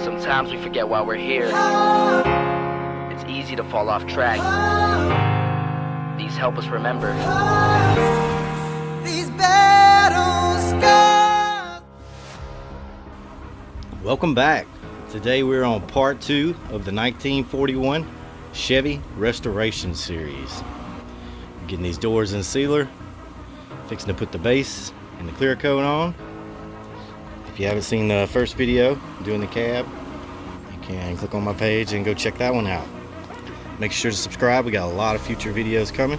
Sometimes we forget why we're here. It's easy to fall off track. These help us remember. These battle scars. Welcome back. Today we're on part 2 of the 1941 Chevy Restoration Series. Getting these doors in sealer, fixing to put the base and the clear coat on. If you haven't seen the first video doing the cab, you can click on my page and go check that one out. Make sure to subscribe. We got a lot of future videos coming.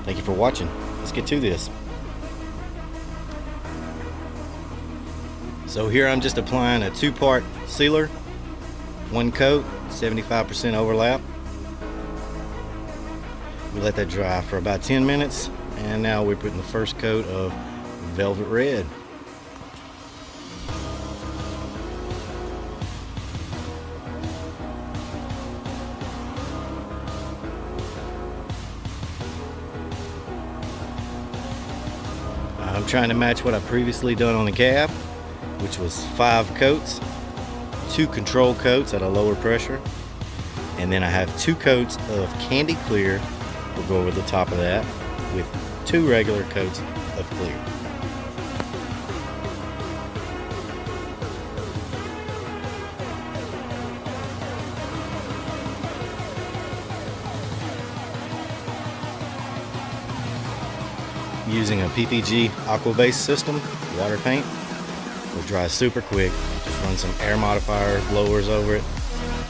Thank you for watching. Let's get to this. So here I'm just applying a 2-part sealer, 1 coat, 75% overlap. We let that dry for about 10 minutes, and now we're putting the first coat of velvet red. I'm trying to match what I previously done on the cab, which was 5 coats, 2 control coats at a lower pressure, and then I have 2 coats of candy clear. We'll go over the top of that with 2 regular coats of clear. Using a PPG Aquabase system, water paint, will dry super quick. Just run some air modifier blowers over it,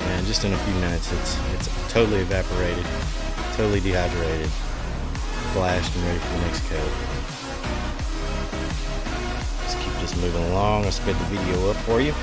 and just in a few minutes it's totally evaporated, totally dehydrated, flashed, and ready for the next coat. Just keep this moving along. I'll sped the video up for you.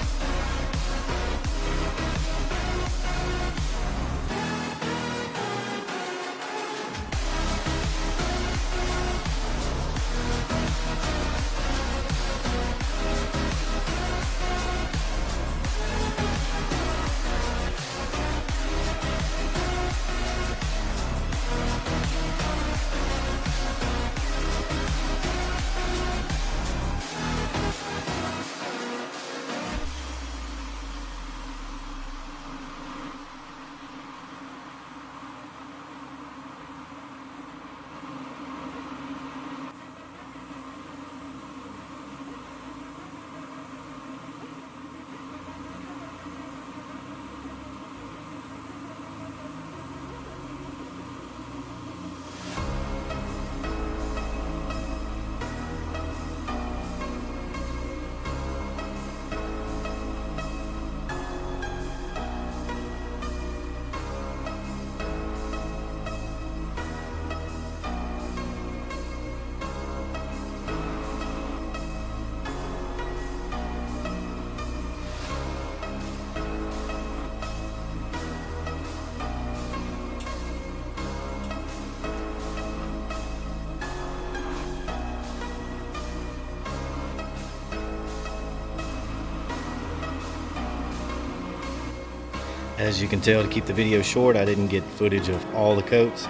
As you can tell, to keep the video short, I didn't get footage of all the coats,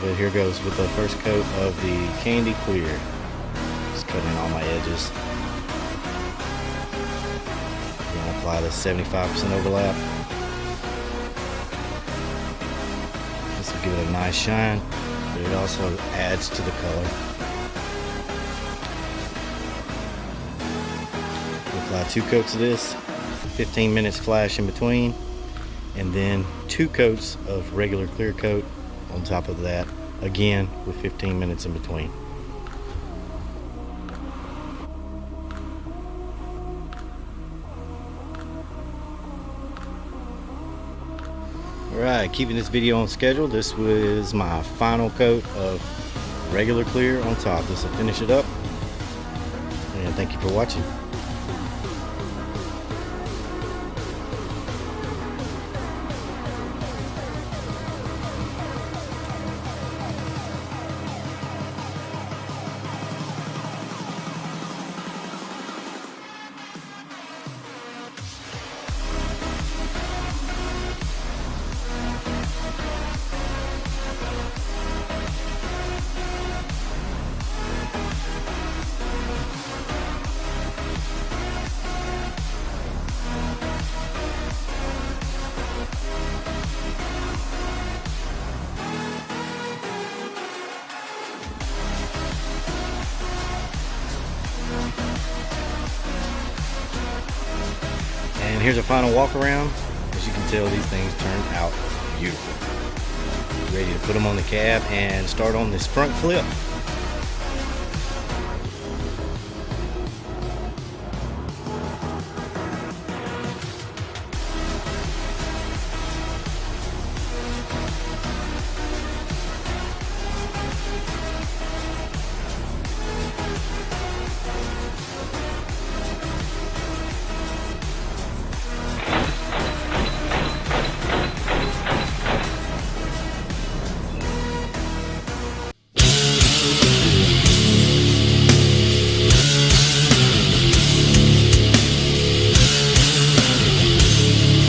but here goes with the first coat of the candy clear. Just cutting all my edges. Gonna apply the 75% overlap. This will give it a nice shine, but it also adds to the color. We'll apply 2 coats of this, 15 minutes flash in between, and then 2 coats of regular clear coat on top of that, again with 15 minutes in between. Alright, keeping this video on schedule, this was my final coat of regular clear on top. This will finish it up, and thank you for watching. here's a final walk around. As you can tell, these things turned out beautiful. Ready to put them on the cab and start on this front flip.